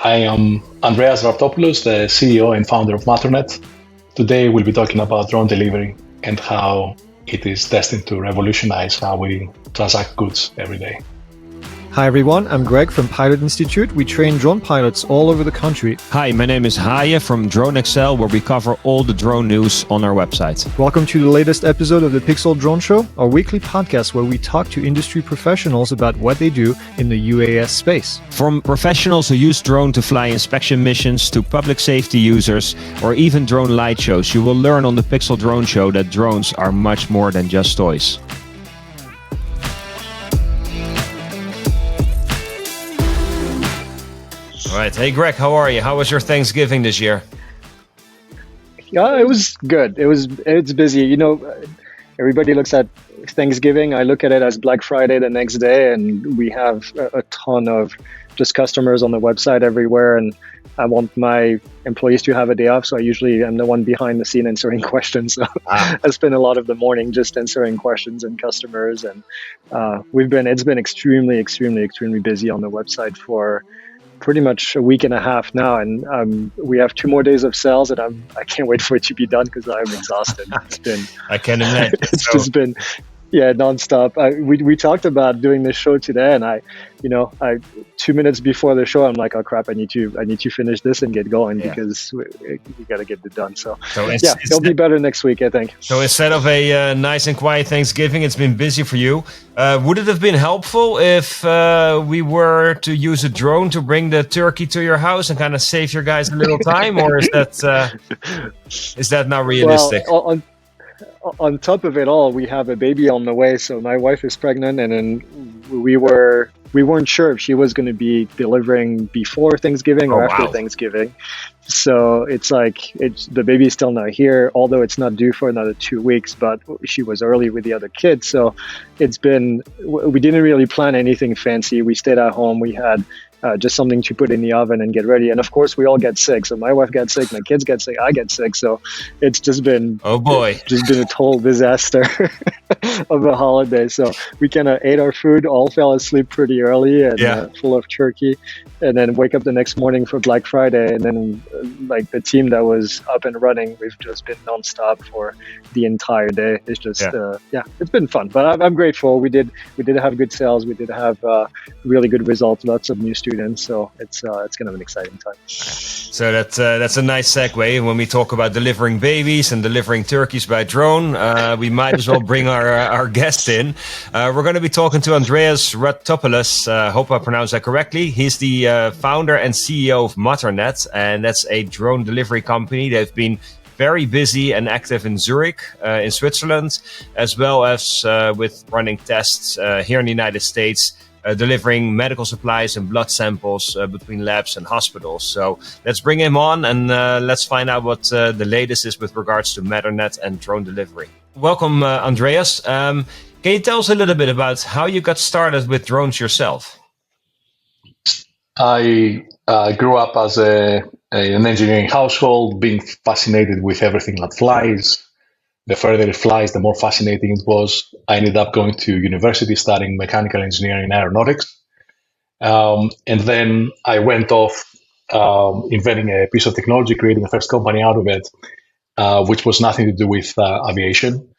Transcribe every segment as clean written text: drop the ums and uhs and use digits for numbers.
I am Andreas Raptopolous, the CEO and founder of Matternet. Today we'll be talking about drone delivery and how it is destined to revolutionize how we transact goods every day. Hi everyone, I'm Greg from Pilot Institute. We train drone pilots all over the country. Hi, my name is Haye from DroneXL, where we cover all the drone news on our website. Welcome to the latest episode of the PiXL Drone Show, our weekly podcast where we talk to industry professionals about what they do in the UAS space. From professionals who use drone to fly inspection missions to public safety users or even drone light shows, you will learn on the PiXL Drone Show that drones are much more than just toys. All right. Hey, Greg, how are you? How was your Thanksgiving this year? Yeah, it was good. It's busy. You know, everybody looks at Thanksgiving. I look at it as Black Friday the next day, and we have a ton of just customers on the website everywhere. And I want my employees to have a day off, so I usually am the one behind the scene answering questions. So I spend a lot of the morning just answering questions and customers. And it's been extremely busy on the website for pretty much a week and a half now, and we have 2 more days of sales, and I can't wait for it to be done because I'm exhausted. I can imagine. It's just been nonstop. We talked about doing this show today, and I 2 minutes before the show, I'm like, oh crap, I need to finish this and get going because we got to get it done. So it'll be better next week, I think. So instead of a nice and quiet Thanksgiving, it's been busy for you. Would it have been helpful if we were to use a drone to bring the turkey to your house and kind of save your guys a little time, or is that not realistic? Well, on top of it all, we have a baby on the way. So my wife is pregnant, and then we weren't sure if she was going to be delivering before Thanksgiving or after Thanksgiving. So it's like the baby's still not here, although it's not due for another 2 weeks, but she was early with the other kids. So we didn't really plan anything fancy. We stayed at home. We had just something to put in the oven and get ready. And of course, we all get sick. So my wife got sick, my kids get sick, I get sick. So it's just been just been a total disaster of a holiday. So we kind of ate our food, all fell asleep pretty early and full of turkey, and then wake up the next morning for Black Friday. And then like the team that was up and running, we've just been nonstop for the entire day. It's just it's been fun. But I'm grateful. We did have good sales. We did have really good results. Lots of new students. So it's going to be an exciting time. So that's a nice segue. When we talk about delivering babies and delivering turkeys by drone, we might as well bring our guest in. We're going to be talking to Andreas Raptopolous. Hope I pronounced that correctly. He's the founder and CEO of Matternet, and that's a drone delivery company. They've been very busy and active in Zurich, in Switzerland, as well as with running tests here in the United States, delivering medical supplies and blood samples between labs and hospitals. So let's bring him on and let's find out what the latest is with regards to Matternet and drone delivery. Welcome, Andreas. Can you tell us a little bit about how you got started with drones yourself? I grew up as an engineering household, being fascinated with everything that flies. The further it flies, the more fascinating it was. I ended up going to university studying mechanical engineering and aeronautics. And then I went off inventing a piece of technology, creating the first company out of it, which was nothing to do with aviation.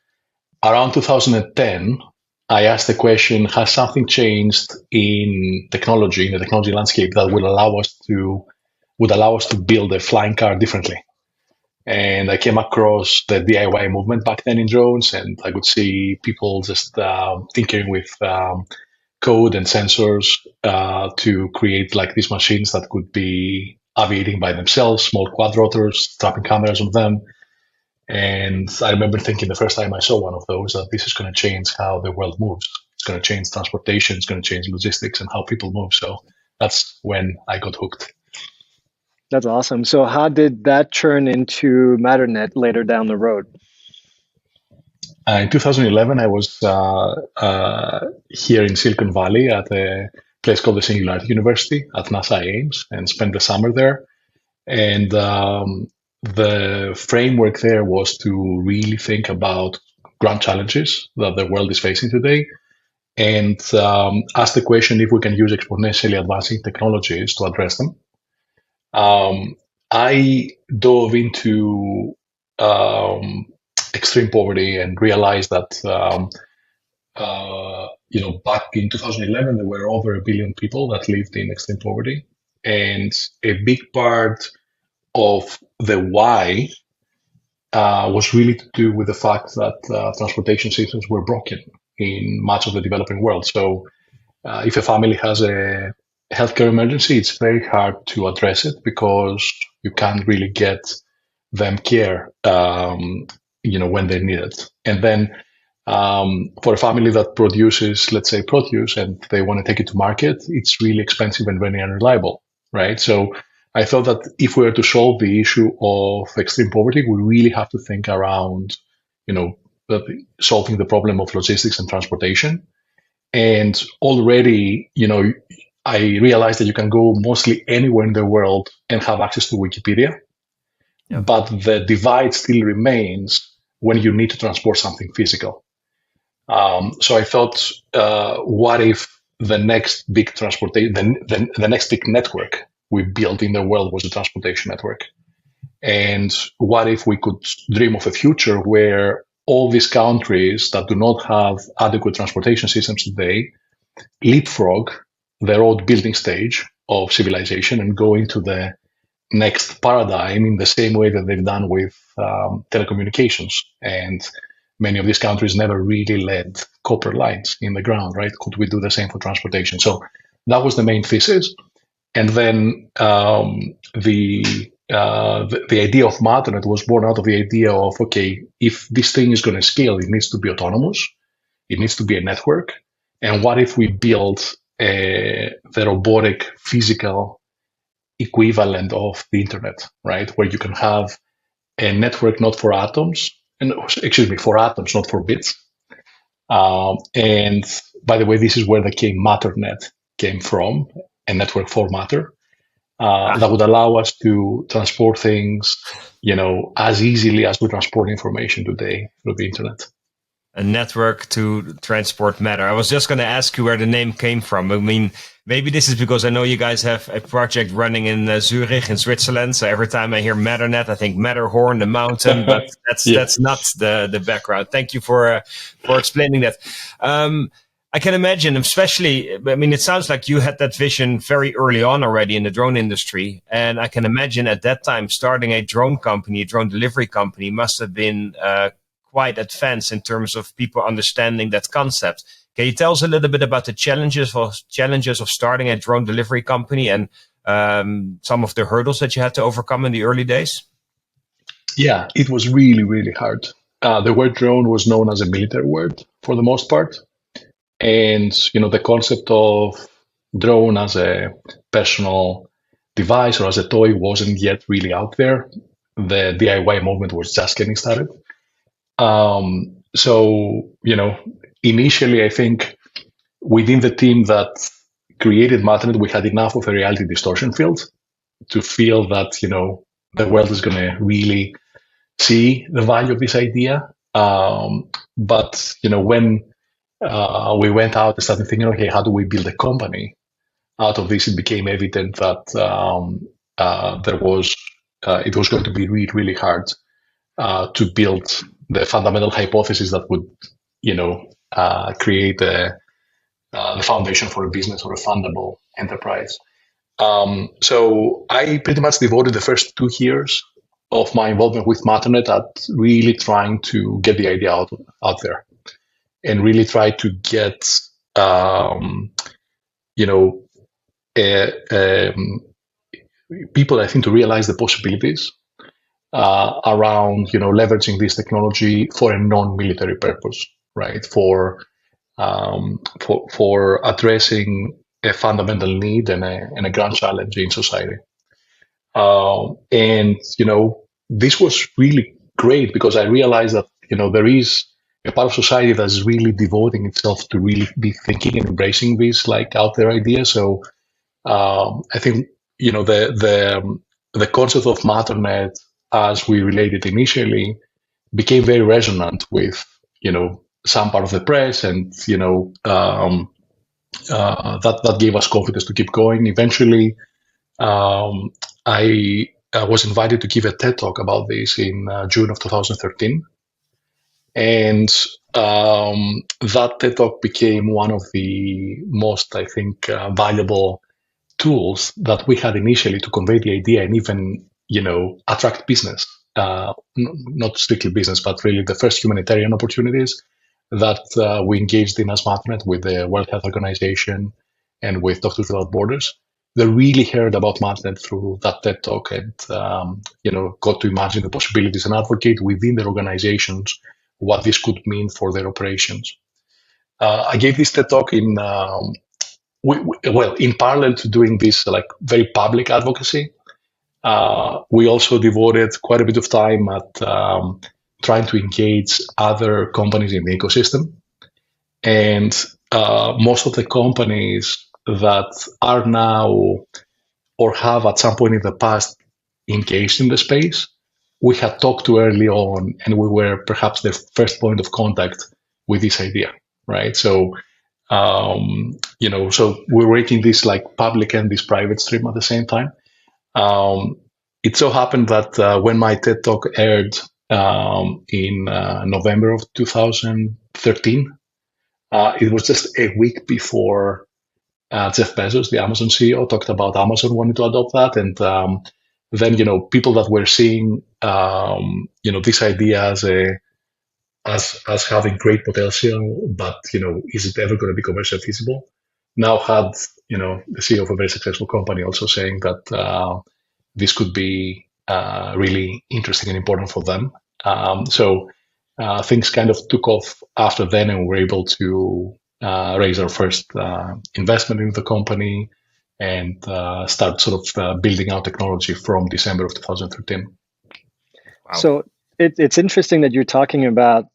Around 2010, I asked the question, has something changed in the technology landscape that would allow us to build a flying car differently? And I came across the DIY movement back then in drones, and I could see people just tinkering with code and sensors to create like these machines that could be aviating by themselves, small quadrotors, strapping cameras on them. And I remember thinking the first time I saw one of those that this is going to change how the world moves. It's going to change transportation, it's going to change logistics and how people move. So that's when I got hooked. That's awesome. So how did that turn into Matternet later down the road? In 2011, I was here in Silicon Valley at a place called the Singularity University at NASA Ames and spent the summer there. And the framework there was to really think about grand challenges that the world is facing today and ask the question if we can use exponentially advancing technologies to address them. I dove into extreme poverty and realized that back in 2011 there were over 1 billion people that lived in extreme poverty, and a big part of the why was really to do with the fact that transportation systems were broken in much of the developing world. So if a family has a healthcare emergency, it's very hard to address it because you can't really get them care, when they need it. And then for a family that produces, let's say, produce, and they want to take it to market, it's really expensive and very unreliable, right? So I thought that if we were to solve the issue of extreme poverty, we really have to think around, solving the problem of logistics and transportation. And already, I realized that you can go mostly anywhere in the world and have access to Wikipedia, but the divide still remains when you need to transport something physical. So I thought, what if the next big the next big network we built in the world was a transportation network? And what if we could dream of a future where all these countries that do not have adequate transportation systems today leapfrog their old building stage of civilization and go into the next paradigm in the same way that they've done with telecommunications. And many of these countries never really led copper lines in the ground, right? Could we do the same for transportation? So that was the main thesis. And then the idea of Matternet was born out of the idea of, okay, if this thing is going to scale, it needs to be autonomous. It needs to be a network. And what if we build the robotic physical equivalent of the internet, right? Where you can have a network not for atoms, for atoms, not for bits. And by the way, this is where the Matternet came from, a network for matter. That would allow us to transport things, as easily as we transport information today through the internet. A network to transport matter. I was just going to ask you where the name came from. I mean, maybe this is because I know you guys have a project running in Zurich in Switzerland. So every time I hear Matternet, I think Matterhorn, the mountain, but that's not the background. Thank you for explaining that. I can imagine, especially, it sounds like you had that vision very early on already in the drone industry. And I can imagine at that time, starting a drone company, a drone delivery company must have been quite advanced in terms of people understanding that concept. Can you tell us a little bit about the challenges of starting a drone delivery company and some of the hurdles that you had to overcome in the early days? Yeah, it was really, really hard. The word drone was known as a military word for the most part. And, the concept of drone as a personal device or as a toy wasn't yet really out there. The DIY movement was just getting started. So, initially, I think within the team that created Matternet, we had enough of a reality distortion field to feel that, the world is going to really see the value of this idea. But, when we went out and started thinking, okay, how do we build a company out of this? It became evident that it was going to be really, really hard to build the fundamental hypothesis that would, create the foundation for a business or a fundable enterprise. So I pretty much devoted the first 2 years of my involvement with Matternet at really trying to get the idea out there and really try to get, people, I think, to realize the possibilities around, leveraging this technology for a non-military purpose, right? For addressing a fundamental need and a grand challenge in society. And, this was really great because I realized that, there is a part of society that's really devoting itself to really be thinking and embracing these out there ideas. So I think, the concept of Matternet, as we related initially, became very resonant with, some part of the press, and, that gave us confidence to keep going. Eventually, I was invited to give a TED talk about this in June of 2013. And that TED talk became one of the most, I think, valuable tools that we had initially to convey the idea and even, attract business. Not strictly business, but really the first humanitarian opportunities that we engaged in as Matternet with the World Health Organization and with Doctors Without Borders. They really heard about Matternet through that TED talk and, got to imagine the possibilities and advocate within their organizations what this could mean for their operations. I gave this TED talk in parallel to doing this like very public advocacy. We also devoted quite a bit of time at trying to engage other companies in the ecosystem. And most of the companies that are now or have at some point in the past engaged in the space, we had talked to early on, and we were perhaps the first point of contact with this idea, right? So, so we're making this like public and this private stream at the same time. It so happened that when my TED Talk aired in November of 2013, it was just a week before Jeff Bezos, the Amazon CEO, talked about Amazon wanting to adopt that. And then, people that were seeing, this idea as having great potential, but, is it ever going to be commercially feasible? Now had, the CEO of a very successful company also saying that this could be really interesting and important for them. So things kind of took off after then, and we were able to raise our first investment in the company and start sort of building out technology from December of 2013. Wow. So it's interesting that you're talking about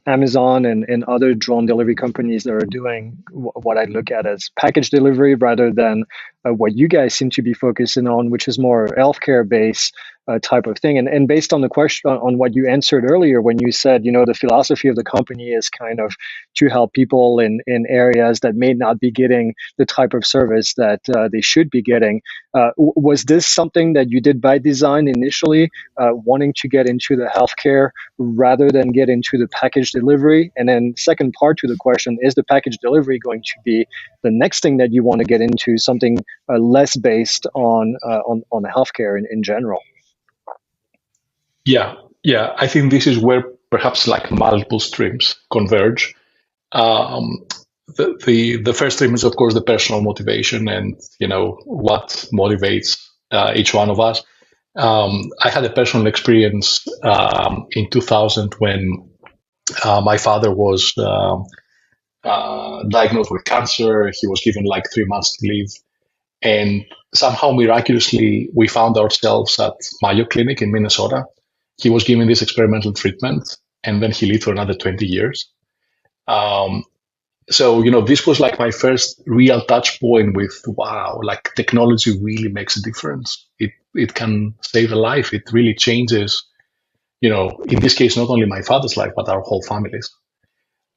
Amazon and other drone delivery companies that are doing what I look at as package delivery rather than what you guys seem to be focusing on, which is more healthcare based type of thing. And based on the question on what you answered earlier, when you said, the philosophy of the company is kind of to help people in areas that may not be getting the type of service that they should be getting. Was this something that you did by design initially, wanting to get into the healthcare rather than get into the package delivery? And then second part to the question, is the package delivery going to be the next thing that you want to get into, something less based on healthcare in general? Yeah. I think this is where perhaps like multiple streams converge. The first stream is, of course, the personal motivation and, what motivates each one of us. I had a personal experience in 2000 when my father was diagnosed with cancer. He was given like 3 months to live. And somehow, miraculously, we found ourselves at Mayo Clinic in Minnesota. He was given this experimental treatment, and then he lived for another 20 years. So, this was like my first real touch point with, wow, like technology really makes a difference. It can save a life. It really changes, in this case, not only my father's life, but our whole family's.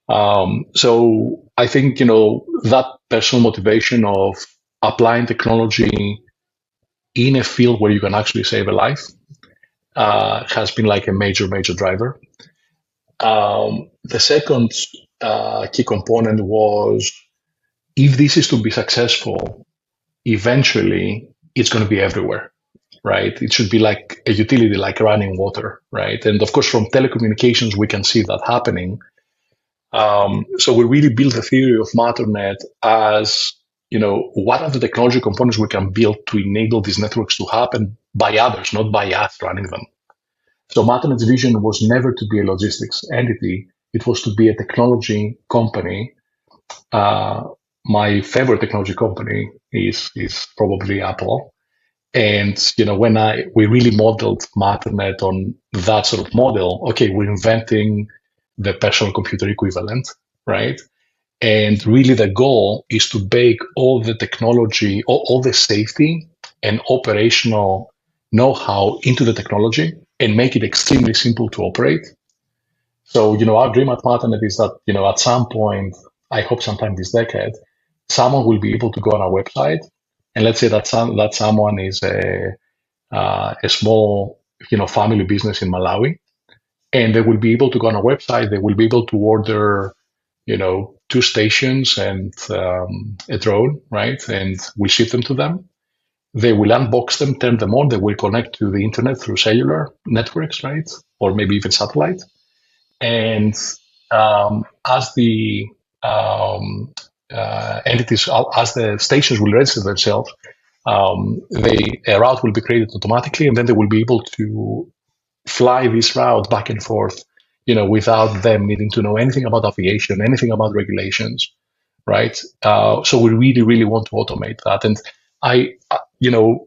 So I think, that personal motivation of applying technology in a field where you can actually save a life has been like a major driver. The second key component was, if this is to be successful, eventually it's going to be everywhere, right? It should be like a utility, like running water, right? And of course, from telecommunications, we can see that happening. So we really built the theory of Matternet as, what are the technology components we can build to enable these networks to happen by others, not by us running them. So Matternet's vision was never to be a logistics entity. It was to be a technology company. My favorite technology company is probably Apple. And, when we really modeled Matternet on that sort of model, okay, we're inventing the personal computer equivalent, right? And really the goal is to bake all the technology, all the safety and operational know-how into the technology and make it extremely simple to operate. So, our dream at Matternet is that, at some point, I hope sometime this decade, someone will be able to go on our website, and let's say that someone is a a small, family business in Malawi, and they will be able to go on a website. They will be able to order, 2 stations and a drone, right? And we ship them to them. They will unbox them, turn them on. They will connect to the internet through cellular networks, right? Or maybe even satellite. And as the entities, as the stations will register themselves, a route will be created automatically, and then they will be able to fly this route back and forth, without them needing to know anything about aviation, anything about regulations, right? So we really, really want to automate that. And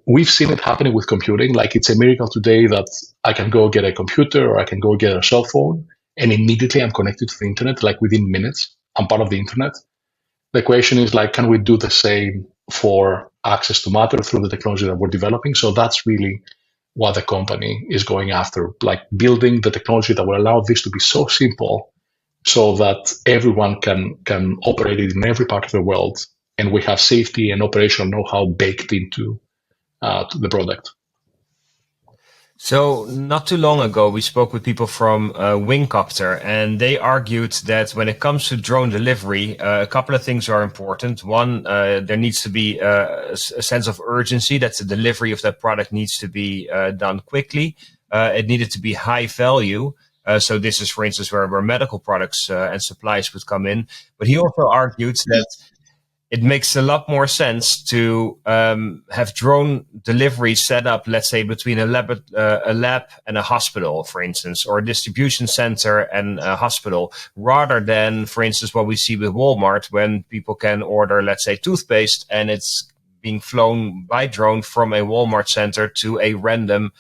we've seen it happening with computing. Like, it's a miracle today that I can go get a computer or I can go get a cell phone, and immediately I'm connected to the internet, like within minutes, I'm part of the internet. The question is, like, can we do the same for access to matter through the technology that we're developing? So that's really what the company is going after, like building the technology that will allow this to be so simple so that everyone can operate it in every part of the world, and we have safety and operational know-how baked into the product. So not too long ago, we spoke with people from Wingcopter, and they argued that when it comes to drone delivery, a couple of things are important. One, there needs to be a sense of urgency that the delivery of that product needs to be done quickly. It needed to be high value. So this is, for instance, where medical products and supplies would come in. But he also argued that it makes a lot more sense to have drone delivery set up, let's say, between a lab and a hospital, for instance, or a distribution center and a hospital, rather than, for instance, what we see with Walmart, when people can order, let's say, toothpaste, and it's being flown by drone from a Walmart center to a random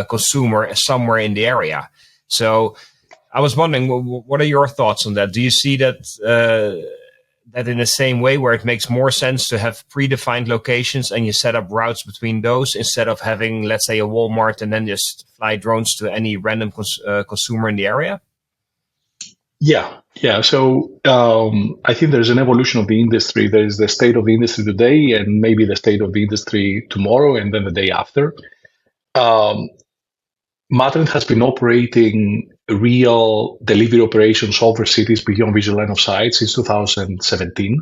consumer somewhere in the area. So I was wondering, what are your thoughts on that? Do you see that that in the same way, where it makes more sense to have predefined locations and you set up routes between those, instead of having, let's say, a Walmart and then just fly drones to any random consumer in the area? Yeah. So I think there's an evolution of the industry. There's the state of the industry today, and maybe the state of the industry tomorrow, and then the day after. Matternet has been operating real delivery operations over cities beyond visual line of sight since 2017.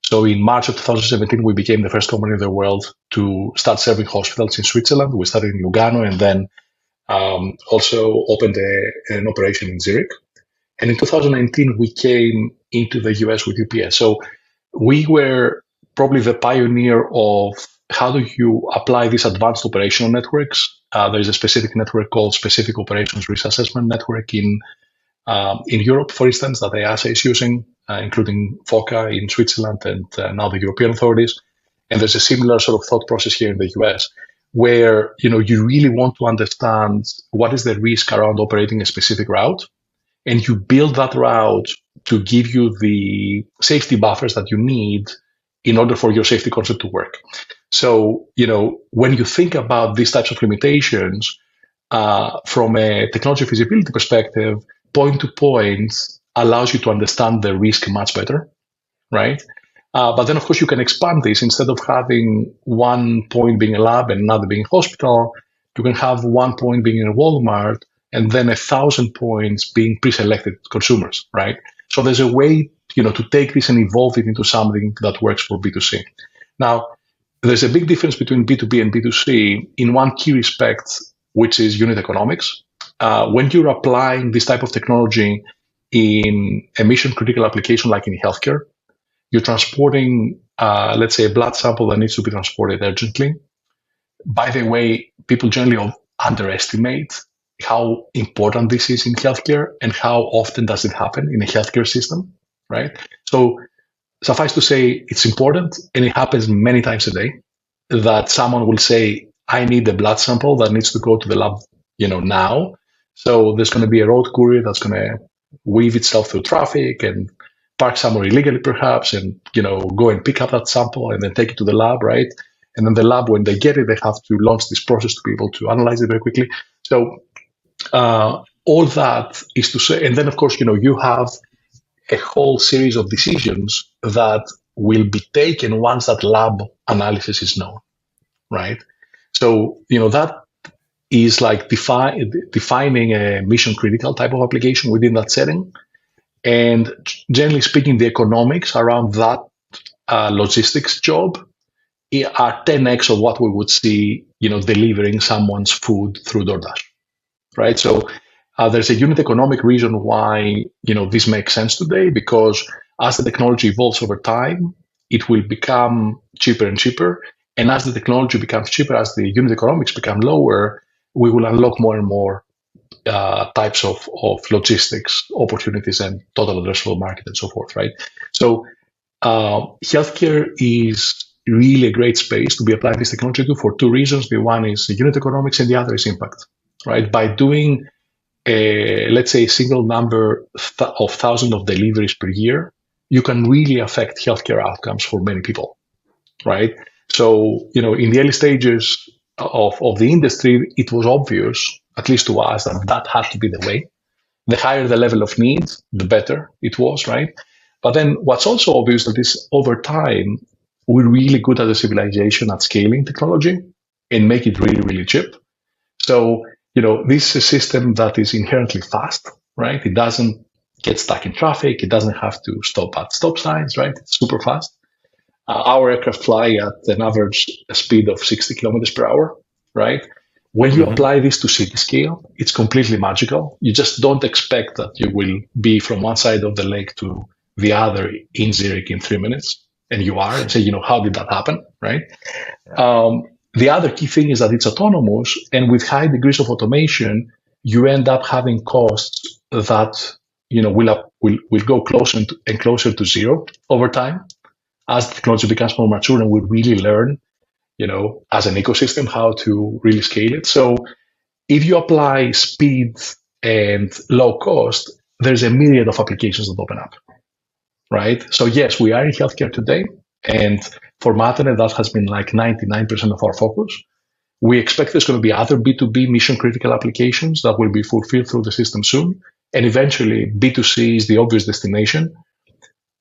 So in March of 2017, we became the first company in the world to start serving hospitals in Switzerland. We started in Lugano, and then also opened an operation in Zurich. And in 2019, we came into the US with UPS. So we were probably the pioneer of how do you apply these advanced operational networks. There is a specific network called Specific Operations Risk Assessment Network in Europe, for instance, that EASA is using, including FOCA in Switzerland and now the European authorities. And there's a similar sort of thought process here in the US, where you really want to understand what is the risk around operating a specific route, and you build that route to give you the safety buffers that you need in order for your safety concept to work. So, when you think about these types of limitations, from a technology feasibility perspective, point to point allows you to understand the risk much better, right? But then, of course, you can expand this. Instead of having one point being a lab and another being a hospital, you can have one point being in a Walmart and then 1,000 points being pre-selected consumers, right? So there's a way, to take this and evolve it into something that works for B2C. Now, there's a big difference between B2B and B2C in one key respect, which is unit economics. When you're applying this type of technology in a mission-critical application like in healthcare, you're transporting, let's say, a blood sample that needs to be transported urgently. By the way, people generally underestimate how important this is in healthcare and how often does it happen in a healthcare system, right? So suffice to say, it's important, and it happens many times a day that someone will say, I need a blood sample that needs to go to the lab, now. So there's going to be a road courier that's going to weave itself through traffic and park somewhere illegally, perhaps, and, go and pick up that sample and then take it to the lab, right? And then the lab, when they get it, they have to launch this process to be able to analyze it very quickly. So all that is to say, and then, of course, you have a whole series of decisions that will be taken once that lab analysis is known, right? So, that is like defining a mission critical type of application within that setting. And generally speaking, the economics around that logistics job are 10x of what we would see, delivering someone's food through DoorDash, right? So there's a unit economic reason why, this makes sense today, because as the technology evolves over time, it will become cheaper and cheaper. And as the technology becomes cheaper, as the unit economics become lower, we will unlock more and more types of logistics opportunities and total addressable market and so forth, right? So healthcare is really a great space to be applying this technology to for two reasons. The one is the unit economics and the other is impact, right? By doing, let's say, a single number of thousands of deliveries per year, you can really affect healthcare outcomes for many people, right? So, in the early stages of the industry, it was obvious, at least to us, that had to be the way. The higher the level of need, the better it was, right? But then what's also obvious that is over time, we're really good as a civilization at scaling technology and make it really, really cheap. So, this is a system that is inherently fast, right? It doesn't get stuck in traffic. It doesn't have to stop at stop signs, right? It's super fast. Our aircraft fly at an average speed of 60 kilometers per hour, right? When you apply this to city scale, it's completely magical. You just don't expect that you will be from one side of the lake to the other in Zurich in 3 minutes. And you are, and say, how did that happen, right? Yeah. The other key thing is that it's autonomous, and with high degrees of automation, you end up having costs that, will go closer and closer to zero over time as the technology becomes more mature, and we really learn, as an ecosystem, how to really scale it. So if you apply speed and low cost, there's a myriad of applications that open up. Right. So yes, we are in healthcare today. And for Matternet, that has been like 99% of our focus. We expect there's going to be other B2B mission critical applications that will be fulfilled through the system soon. And eventually B2C is the obvious destination.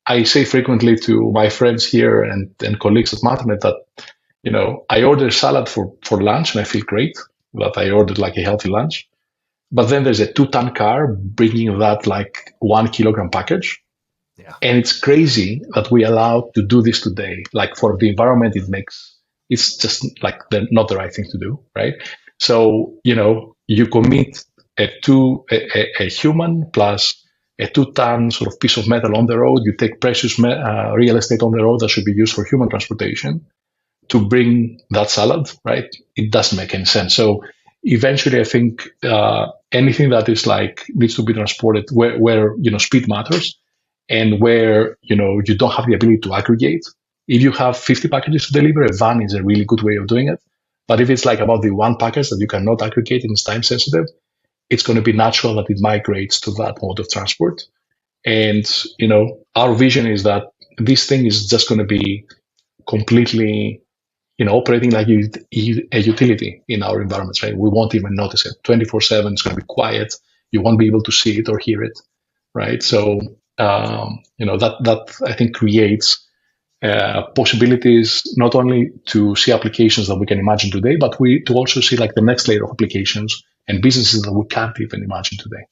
I say frequently to my friends here and colleagues at Matternet that, I order salad for lunch and I feel great that I ordered like a healthy lunch. But then there's a 2-ton car bringing that like 1 kilogram package. Yeah. And it's crazy that we allow to do this today. Like for the environment, it's just like not the right thing to do, right? So, you commit a human plus a 2-ton sort of piece of metal on the road. You take precious real estate on the road that should be used for human transportation to bring that salad, right? It doesn't make any sense. So eventually, I think anything that is like needs to be transported where speed matters. And where, you don't have the ability to aggregate. If you have 50 packages to deliver, a van is a really good way of doing it. But if it's like about the one package that you cannot aggregate and it's time sensitive, it's going to be natural that it migrates to that mode of transport. And, our vision is that this thing is just going to be completely, operating like a utility in our environments, right? We won't even notice it. 24/7, it's going to be quiet. You won't be able to see it or hear it, right? So, that I think creates possibilities not only to see applications that we can imagine today, but to also see like the next layer of applications and businesses that we can't even imagine today.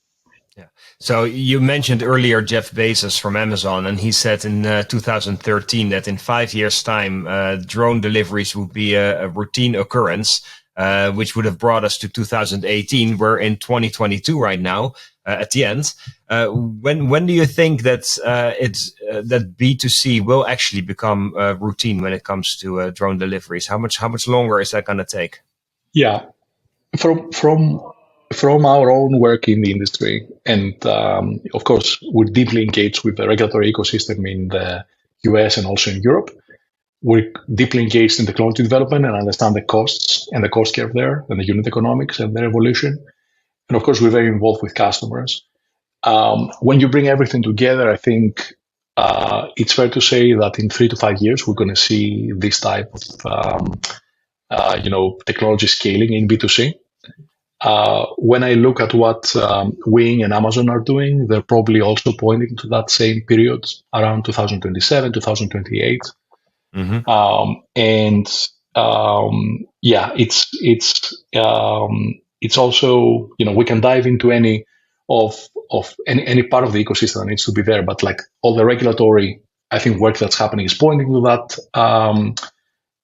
Yeah. So you mentioned earlier Jeff Bezos from Amazon, and he said in 2013 that in 5 years' time, drone deliveries would be a routine occurrence, which would have brought us to 2018. We're in 2022 right now. At the end, when do you think that that B2C will actually become routine when it comes to drone deliveries? How much longer is that going to take? Yeah, from our own work in the industry, and of course we're deeply engaged with the regulatory ecosystem in the US and also in Europe. We're deeply engaged in technology development and understand the costs and the cost curve there and the unit economics and their evolution. And of course, we're very involved with customers. When you bring everything together, I think it's fair to say that in 3 to 5 years, we're going to see this type of technology scaling in B2C. When I look at what Wing and Amazon are doing, they're probably also pointing to that same period around 2027, 2028. Mm-hmm. And it's also, we can dive into any any part of the ecosystem that needs to be there, but like all the regulatory, I think, work that's happening is pointing to that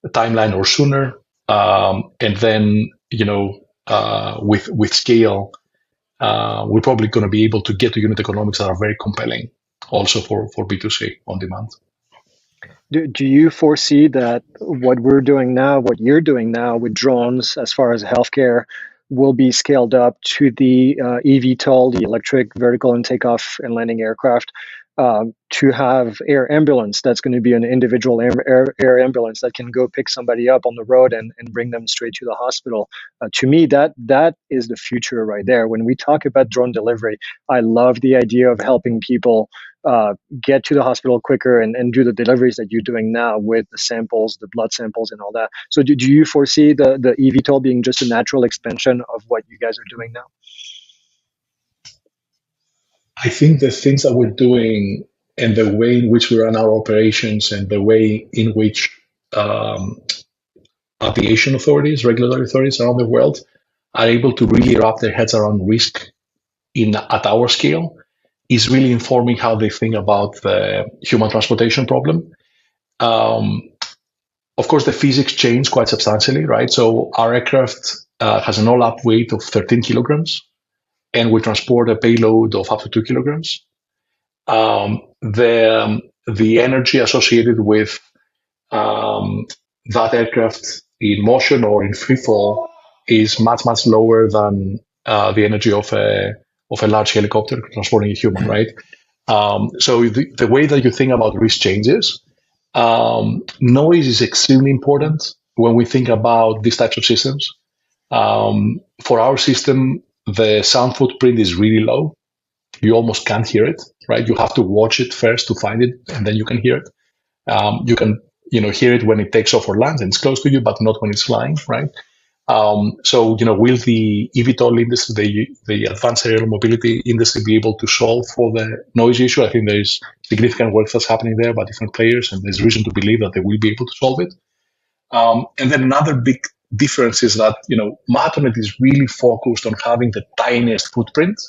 timeline or sooner. And then, with scale, we're probably going to be able to get to unit economics that are very compelling also for B2C on demand. Do you foresee that what we're doing now, what you're doing now with drones, as far as healthcare, will be scaled up to the eVTOL, the electric vertical and takeoff and landing aircraft, to have air ambulance that's going to be an individual air ambulance that can go pick somebody up on the road and bring them straight to the hospital? To me, that is the future right there. When we talk about drone delivery, I love the idea of helping people get to the hospital quicker and do the deliveries that you're doing now with the samples, the blood samples and all that. So do you foresee the eVTOL being just a natural expansion of what you guys are doing now? I think the things that we're doing and the way in which we run our operations and the way in which aviation authorities, regulatory authorities around the world are able to really wrap their heads around risk at our scale is really informing how they think about the human transportation problem. Of course, the physics change quite substantially, right? So our aircraft has an all-up weight of 13 kilograms, and we transport a payload of up to 2 kilograms. The energy associated with that aircraft in motion or in free fall is much, much lower than the energy of a large helicopter transporting a human, right? So the way that you think about risk changes. Noise is extremely important when we think about these types of systems. For our system, the sound footprint is really low. You almost can't hear it, right? You have to watch it first to find it, and then you can hear it. You can, hear it when it takes off or lands and it's close to you, but not when it's flying, right? So, will the eVTOL industry, the advanced aerial mobility industry, be able to solve for the noise issue? I think there is significant work that's happening there by different players, and there's reason to believe that they will be able to solve it. And then another big difference is that, Matternet is really focused on having the tiniest footprint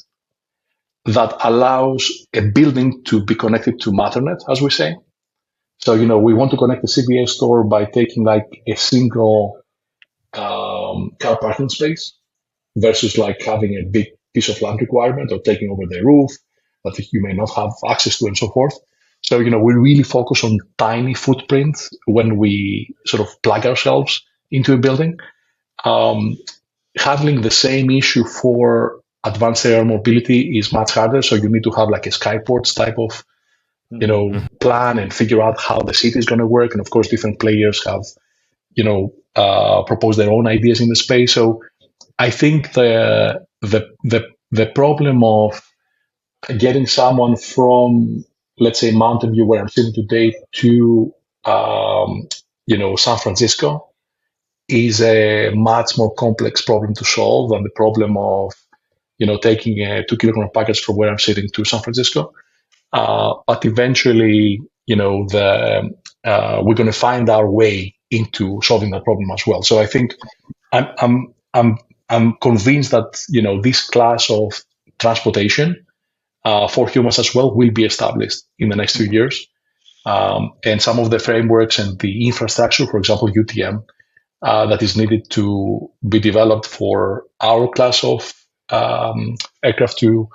that allows a building to be connected to Matternet, as we say. So, we want to connect the CVS store by taking like a single car parking space versus like having a big piece of land requirement or taking over the roof that you may not have access to and so forth. So, we really focus on tiny footprint when we sort of plug ourselves into a building. Handling the same issue for advanced air mobility is much harder. So you need to have like a skyports type of, plan and figure out how the city is going to work. And of course, different players have, proposed their own ideas in the space. So I think the problem of getting someone from, let's say, Mountain View, where I'm sitting today, to San Francisco is a much more complex problem to solve than the problem of taking a 2 kilogram package from where I'm sitting to San Francisco. But eventually, we're going to find our way into solving that problem as well. So I think I'm convinced that this class of transportation for humans as well will be established in the next few years. And some of the frameworks and the infrastructure, for example, UTM, that is needed to be developed for our class of aircraft to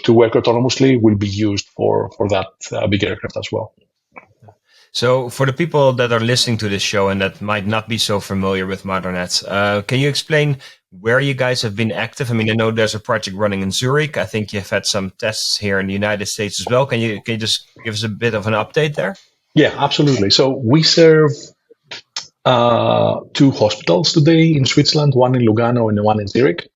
work autonomously will be used for that bigger aircraft as well. So for the people that are listening to this show and that might not be so familiar with Matternet, can you explain where you guys have been active? I mean, I know there's a project running in Zurich. I think you've had some tests here in the United States as well. Can you just give us a bit of an update there? Yeah, absolutely. So we serve 2 hospitals today in Switzerland, one in Lugano and one in Zurich.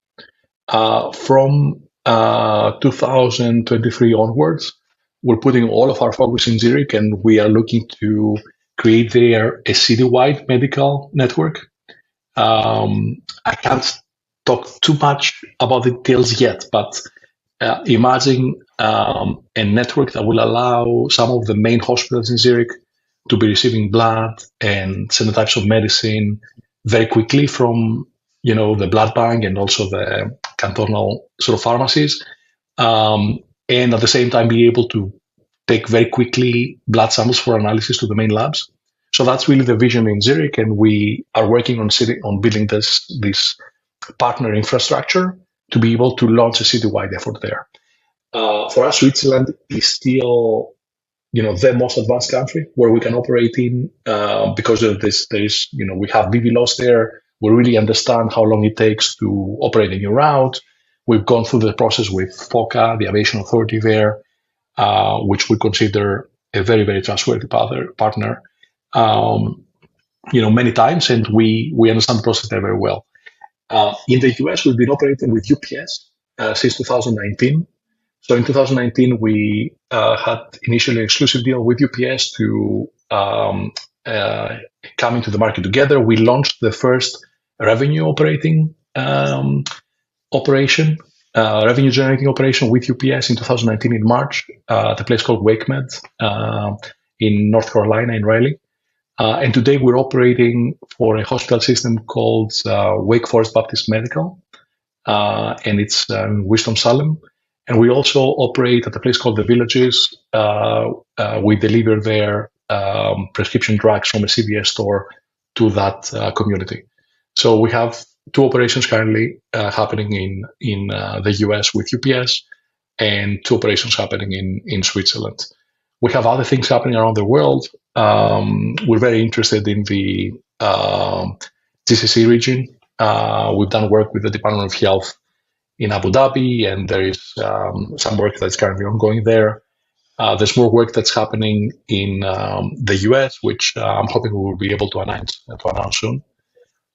From 2023 onwards, we're putting all of our focus in Zurich, and we are looking to create there a citywide medical network. I can't talk too much about the details yet, but imagine a network that will allow some of the main hospitals in Zurich to be receiving blood and certain types of medicine very quickly from, the blood bank and also the cantonal sort of pharmacies. And at the same time, be able to take very quickly blood samples for analysis to the main labs. So that's really the vision in Zurich, and we are working on building this partner infrastructure to be able to launch a citywide effort there. For us, Switzerland is still, the most advanced country where we can operate in because of this. We have BB laws there. We really understand how long it takes to operate a new route. We've gone through the process with FOCA, the aviation authority there, which we consider a very, very trustworthy partner. Many times, and we understand the process there very well. In the US, we've been operating with UPS since 2019. So in 2019, we had initially an exclusive deal with UPS to come into the market together. We launched the first revenue generating operation with UPS in 2019 in March at a place called WakeMed in North Carolina, in Raleigh. And today we're operating for a hospital system called Wake Forest Baptist Medical, and it's Winston-Salem. And we also operate at a place called The Villages. We deliver their prescription drugs from a CVS store to that community. So we have two operations currently happening in the US with UPS, and two operations happening in Switzerland. We have other things happening around the world. We're very interested in the GCC region. We've done work with the Department of Health in Abu Dhabi, and there is some work that's currently ongoing there. There's more work that's happening in the US, which I'm hoping we will be able to announce soon.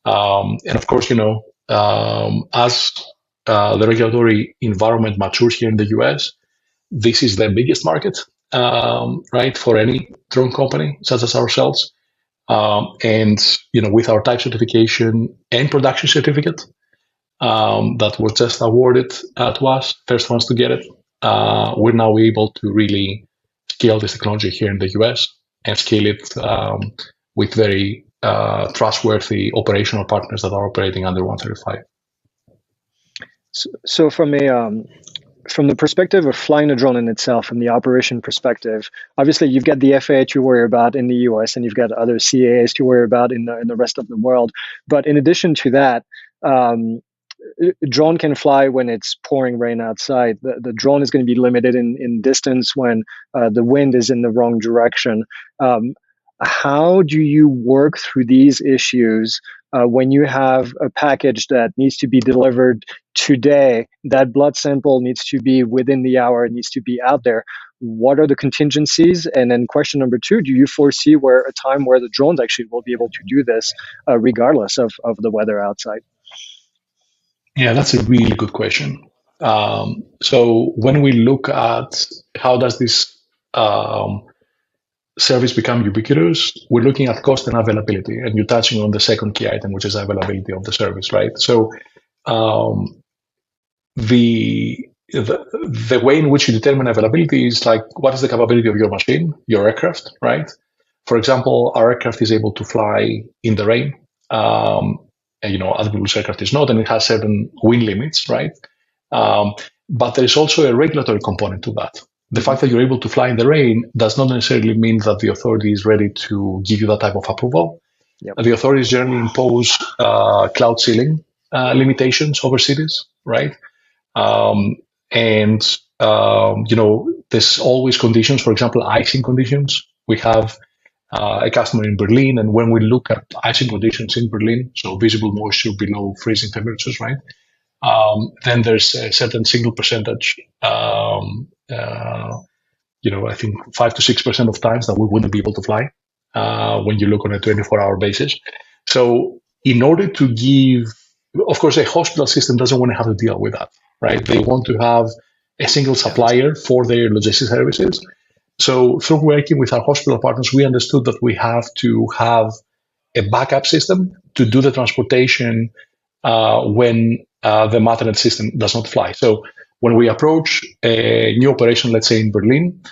And of course, as the regulatory environment matures here in the US, this is the biggest market, right, for any drone company such as ourselves. And, with our type certification and production certificate that was just awarded to us, first ones to get it, we're now able to really scale this technology here in the US and scale it with very trustworthy operational partners that are operating under 135. So from the perspective of flying a drone in itself, from the operation perspective, obviously you've got the FAA to worry about in the US, and you've got other CAAs to worry about in the rest of the world. But in addition to that, drone can fly when it's pouring rain outside. The drone is going to be limited in distance when the wind is in the wrong direction. How do you work through these issues when you have a package that needs to be delivered today? That blood sample needs to be within the hour, it needs to be out there. What are the contingencies? And then question number two, do you foresee a time where the drones actually will be able to do this regardless of the weather outside? Yeah, that's a really good question. So when we look at how does this service become ubiquitous, we're looking at cost and availability, and you're touching on the second key item, which is availability of the service, right? So the way in which you determine availability is like, what is the capability of your machine, your aircraft, right? For example, our aircraft is able to fly in the rain. Other people's aircraft is not, and it has certain wind limits, right? But there is also a regulatory component to that. The fact that you're able to fly in the rain does not necessarily mean that the authority is ready to give you that type of approval. Yep. The authorities generally impose cloud ceiling limitations over cities, right? There's always conditions, for example, icing conditions. We have a customer in Berlin, and when we look at icing conditions in Berlin, so visible moisture below freezing temperatures, right? Then there's a certain single percentage, I think 5 to 6% of times that we wouldn't be able to fly when you look on a 24-hour basis. So in order to give, of course, a hospital system doesn't want to have to deal with that, right? They want to have a single supplier for their logistics services. So through working with our hospital partners, we understood that we have to have a backup system to do the transportation when the Matternet system does not fly. So when we approach a new operation, let's say in Berlin,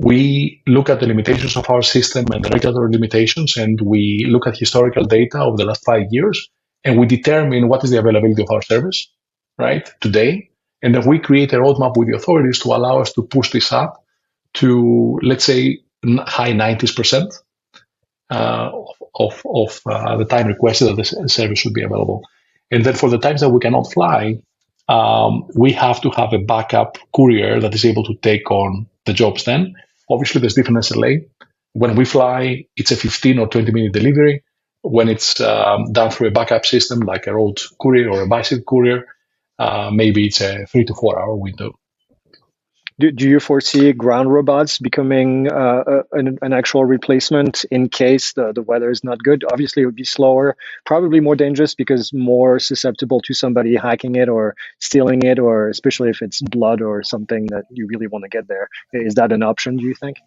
we look at the limitations of our system and the regulatory limitations, and we look at historical data over the last 5 years, and we determine what is the availability of our service, right, today. And then we create a roadmap with the authorities to allow us to push this up to, let's say, high 90s% of the time requested that the service should be available. And then for the times that we cannot fly, we have to have a backup courier that is able to take on the jobs then. Obviously, there's different SLA. When we fly, it's a 15 or 20-minute delivery. When it's done through a backup system like a road courier or a bicycle courier, maybe it's a 3 to 4 hour window. Do you foresee ground robots becoming an actual replacement in case the weather is not good? Obviously, it would be slower, probably more dangerous because more susceptible to somebody hacking it or stealing it, or especially if it's blood or something that you really want to get there. Is that an option, do you think?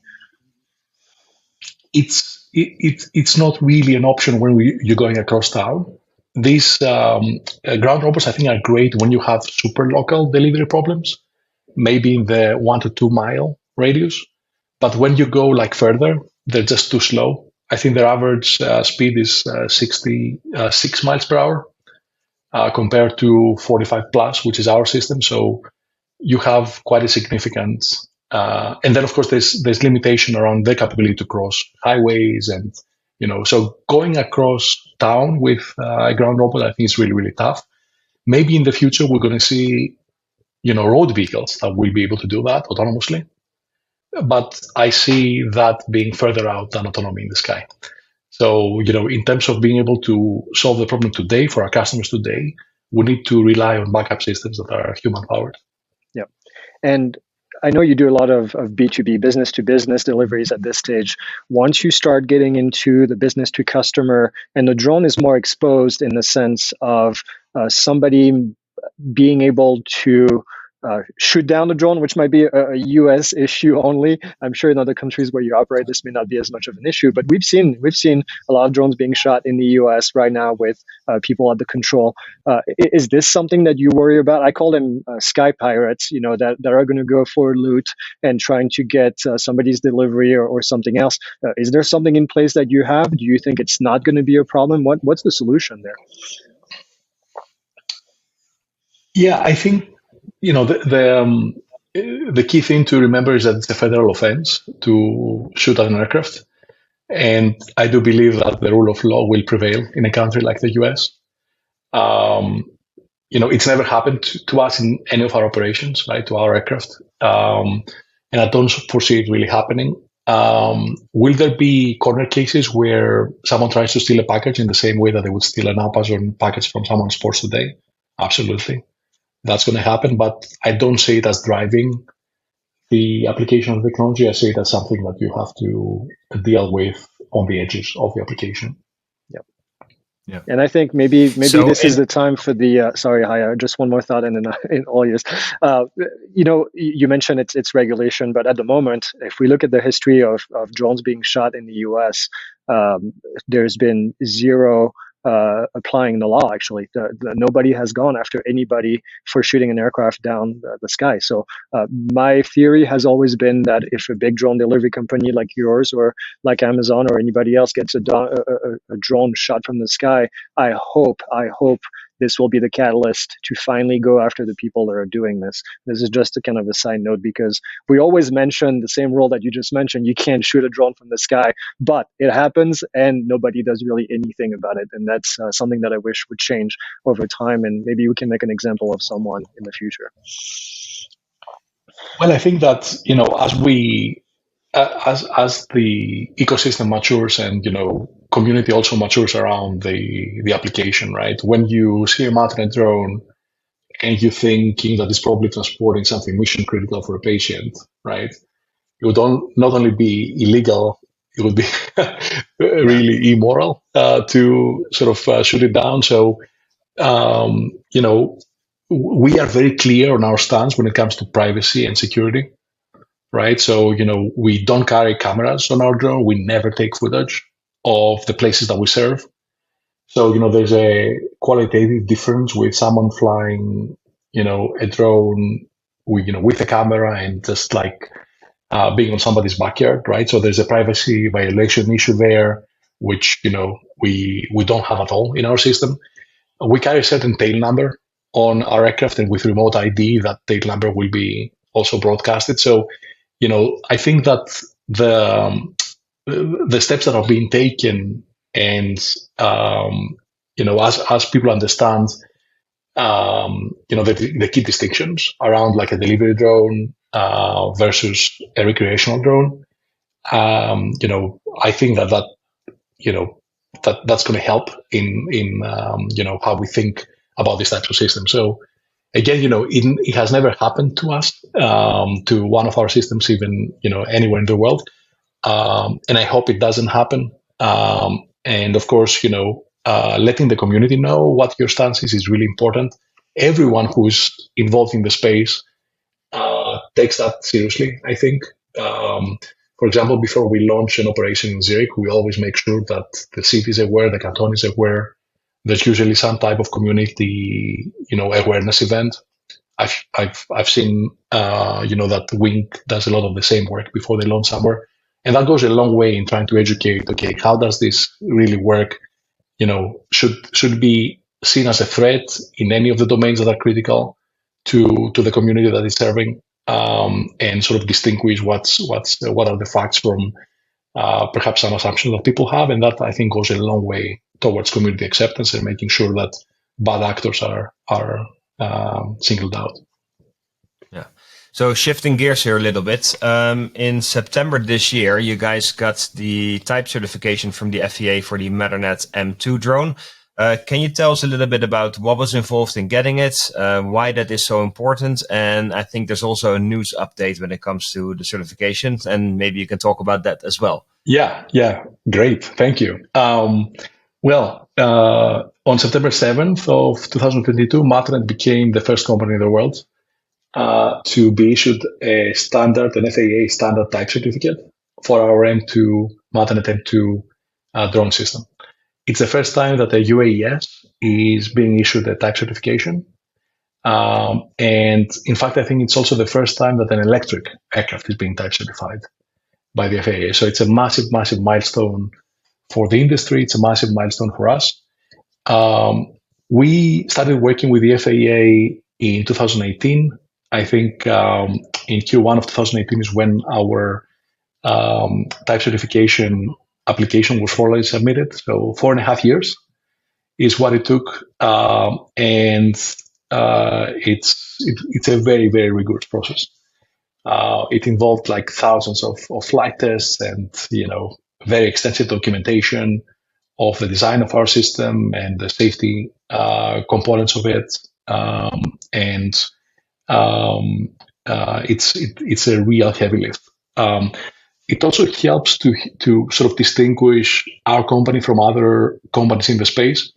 It's not really an option when you're going across town. These ground robots, I think, are great when you have super local delivery problems, maybe in the 1 to 2 mile radius. But when you go like further, they're just too slow. I think their average speed is 66 miles per hour compared to 45 plus, which is our system. So you have quite a significant, and then of course there's limitation around their capability to cross highways, and so going across town with a ground robot, I think is really, really tough. Maybe in the future we're going to see road vehicles that will be able to do that autonomously. But I see that being further out than autonomy in the sky. So, in terms of being able to solve the problem today for our customers today, we need to rely on backup systems that are human powered. Yeah. And I know you do a lot of B2B, business to business deliveries at this stage. Once you start getting into the business to customer, and the drone is more exposed in the sense of somebody being able to shoot down the drone, which might be a US issue only. I'm sure in other countries where you operate, this may not be as much of an issue, but we've seen a lot of drones being shot in the US right now with people at the control. Is this something that you worry about? I call them sky pirates, that are going to go for loot and trying to get somebody's delivery or something else. Is there something in place that you have? Do you think it's not going to be a problem? What's the solution there? Yeah, I think the key thing to remember is that it's a federal offense to shoot at an aircraft, and I do believe that the rule of law will prevail in a country like the US. It's never happened to us in any of our operations, right, to our aircraft, and I don't foresee it really happening. Will there be corner cases where someone tries to steal a package in the same way that they would steal an Amazon package from someone's porch today? Absolutely. That's going to happen, but I don't see it as driving the application of the technology. I see it as something that you have to deal with on the edges of the application. Yeah. And I think maybe this is the time for the sorry, Haye, just one more thought, and then in all years, you mentioned it's regulation, but at the moment, if we look at the history of drones being shot in the US, there's been zero applying the law. Actually, nobody has gone after anybody for shooting an aircraft down the sky. So my theory has always been that if a big drone delivery company like yours or like Amazon or anybody else gets a drone shot from the sky, I hope this will be the catalyst to finally go after the people that are doing this. This is just a kind of a side note, because we always mention the same rule that you just mentioned. You can't shoot a drone from the sky, but it happens and nobody does really anything about it. And that's something that I wish would change over time. And maybe we can make an example of someone in the future. Well, I think that, as we, as the ecosystem matures and, community also matures around the application, right? When you see a Matternet drone and you're thinking that it's probably transporting something mission critical for a patient, right? It would not only be illegal, it would be really immoral to sort of shoot it down. So, we are very clear on our stance when it comes to privacy and security, right? So, we don't carry cameras on our drone. We never take footage of the places that we serve. So, there's a qualitative difference with someone flying, a drone with a camera and just like being on somebody's backyard, right? So there's a privacy violation issue there, which we don't have at all in our system. We carry a certain tail number on our aircraft, and with remote ID, that tail number will be also broadcasted. So, I think that the steps that are being taken, and as people understand, the key distinctions around like a delivery drone versus a recreational drone, I think that's going to help in how we think about this type of system. So again, it has never happened to us, to one of our systems, even anywhere in the world, and I hope it doesn't happen. And of course, letting the community know what your stance is really important. Everyone who's involved in the space takes that seriously, I think. For example, before we launch an operation in Zurich, we always make sure that the city is aware, the canton is aware. There's usually some type of community, awareness event. I've seen, that Wing does a lot of the same work before they launch somewhere, and that goes a long way in trying to educate. Okay, how does this really work? Should be seen as a threat in any of the domains that are critical to the community that is serving, and sort of distinguish what are the facts from perhaps some assumptions that people have, and that I think goes a long way towards community acceptance and making sure that bad actors are singled out. Yeah. So shifting gears here a little bit, in September this year, you guys got the type certification from the FAA for the Matternet M2 drone. Can you tell us a little bit about what was involved in getting it, why that is so important? And I think there's also a news update when it comes to the certification, and maybe you can talk about that as well. Yeah, great. Thank you. On September 7th of 2022, Matternet became the first company in the world to be issued an FAA standard type certificate for our Matternet M2 drone system. It's the first time that a UAS is being issued a type certification. And in fact, I think it's also the first time that an electric aircraft is being type certified by the FAA. So it's a massive, massive milestone for the industry. It's a massive milestone for us. We started working with the FAA in 2018. I think in Q1 of 2018 is when our type certification application was formally submitted. So 4.5 years is what it took, and it's a very, very rigorous process. It involved like thousands of flight tests and very extensive documentation of the design of our system and the safety components of it, and it's a real heavy lift. It also helps to sort of distinguish our company from other companies in the space.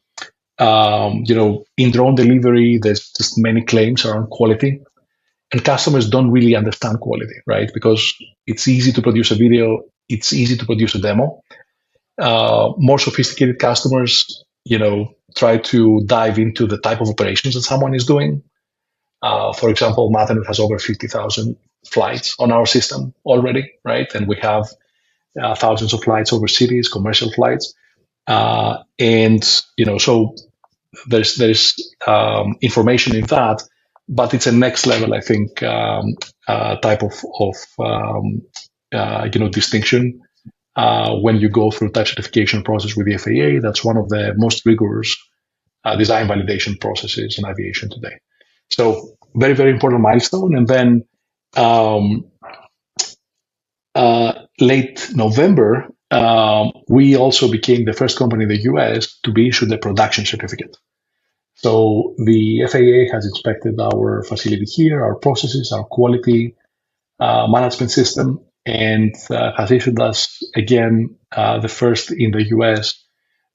In drone delivery, there's just many claims around quality, and customers don't really understand quality, right? Because it's easy to produce a video, it's easy to produce a demo. More sophisticated customers, try to dive into the type of operations that someone is doing. For example, Matternet has over 50,000 flights on our system already, right? And we have thousands of flights over cities, commercial flights. And, so there's information in that, but it's a next level, I think, type of distinction. When you go through type certification process with the FAA, that's one of the most rigorous design validation processes in aviation today. So very, very important milestone. And then late November, we also became the first company in the US to be issued a production certificate. So the FAA has inspected our facility here, our processes, our quality management system, and has issued us, again, the first in the US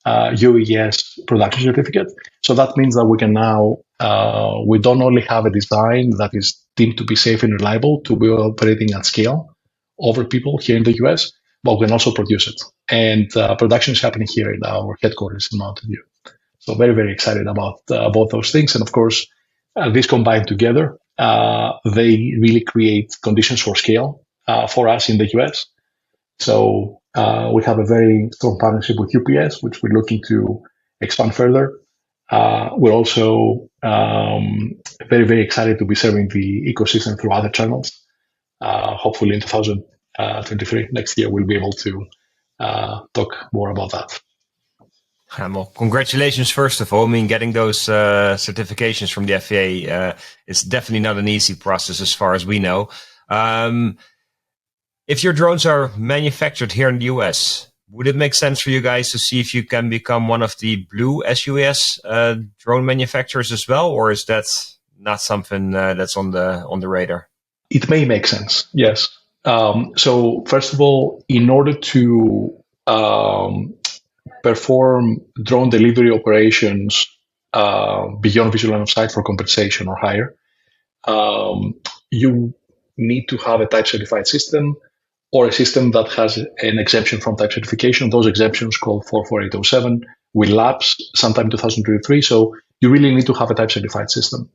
UAS production certificate. So that means that we can now, we don't only have a design that is deemed to be safe and reliable to be operating at scale over people here in the US, but we can also produce it. And production is happening here in our headquarters in Mountain View. So very, very excited about both those things. And of course, these combined together, they really create conditions for scale for us in the US. So we have a very strong partnership with UPS, which we're looking to expand further. We're also very, very excited to be serving the ecosystem through other channels. Hopefully in 2023, next year, we'll be able to talk more about that. Well, congratulations, first of all. I mean, getting those certifications from the FAA is definitely not an easy process as far as we know. If your drones are manufactured here in the US, would it make sense for you guys to see if you can become one of the blue SUAS drone manufacturers as well? Or is that not something that's on the radar? It may make sense, yes. So first of all, in order to perform drone delivery operations beyond visual line of sight for compensation or higher, you need to have a type certified system or a system that has an exemption from type certification. Those exemptions called 44807 will lapse sometime 2023. So you really need to have a type certified system.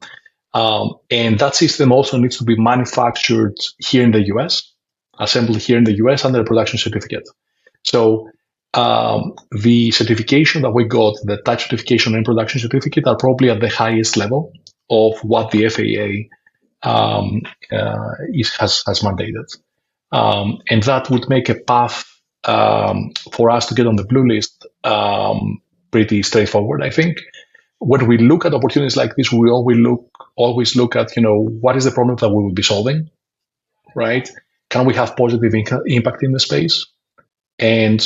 And that system also needs to be manufactured here in the US, assembled here in the US under a production certificate. So the certification that we got, the type certification and production certificate, are probably at the highest level of what the FAA has mandated. And that would make a path for us to get on the blue list pretty straightforward, I think. When we look at opportunities like this, we always look at, what is the problem that we will be solving, right? Can we have positive impact in the space? And,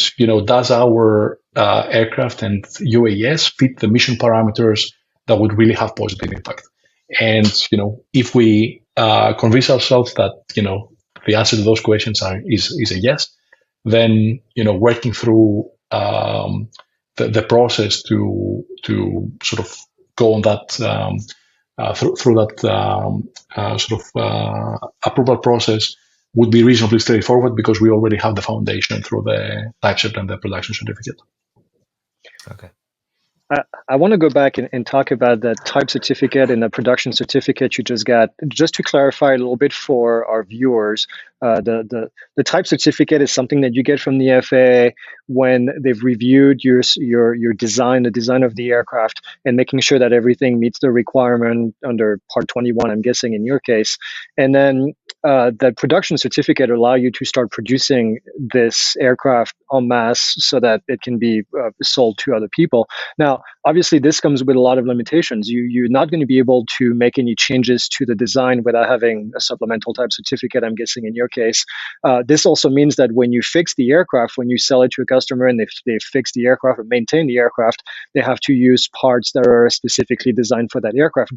does our aircraft and UAS fit the mission parameters that would really have positive impact? And, if we convince ourselves that, the answer to those questions is a yes, then, working through the process to sort of go on that through that sort of approval process would be reasonably straightforward because we already have the foundation through the type cert and the production certificate. Okay. I want to go back and talk about the type certificate and the production certificate you just got. Just to clarify a little bit for our viewers, the type certificate is something that you get from the FAA when they've reviewed your design, the design of the aircraft, and making sure that everything meets the requirement under Part 21, I'm guessing in your case. And then the production certificate allow you to start producing this aircraft en masse so that it can be sold to other people. Now, obviously, this comes with a lot of limitations. You're not going to be able to make any changes to the design without having a supplemental type certificate, I'm guessing in your case. This also means that when you fix the aircraft, when you sell it to a customer and they fix the aircraft or maintain the aircraft, they have to use parts that are specifically designed for that aircraft.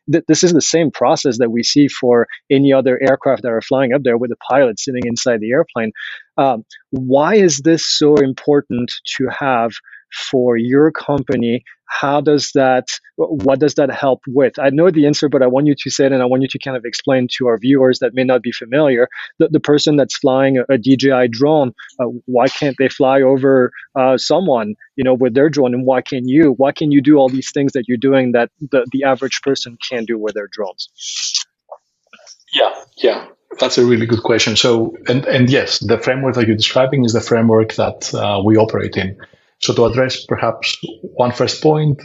This is the same process that we see for any other aircraft that are flying up there with a pilot sitting inside the airplane. Why is this so important to have for your company? What does that help with? I know the answer, but I want you to say it, and I want you to kind of explain to our viewers that may not be familiar, the person that's flying a DJI drone, why can't they fly over someone, with their drone, and why can you do all these things that you're doing that the average person can't do with their drones? Yeah. That's a really good question. So, and yes, the framework that you're describing is the framework that we operate in. So to address perhaps one first point,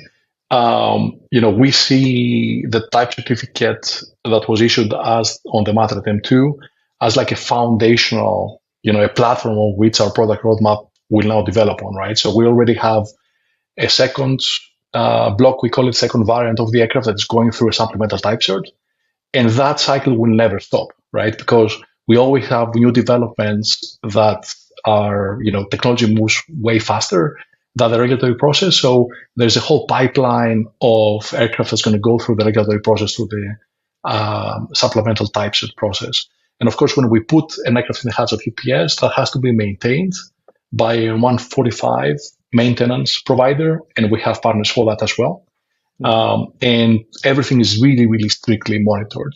we see the type certificate that was issued as on the Matternet M2 as like a foundational, a platform on which our product roadmap will now develop on, right? So we already have a second block, we call it second variant of the aircraft that is going through a supplemental type cert. And that cycle will never stop, right? Because we always have new developments that are, technology moves way faster than the regulatory process. So there's a whole pipeline of aircraft that's going to go through the regulatory process, through the supplemental type cert process. And of course, when we put an aircraft in the hands of UPS, that has to be maintained by a 145 maintenance provider, and we have partners for that as well. And everything is really, really strictly monitored.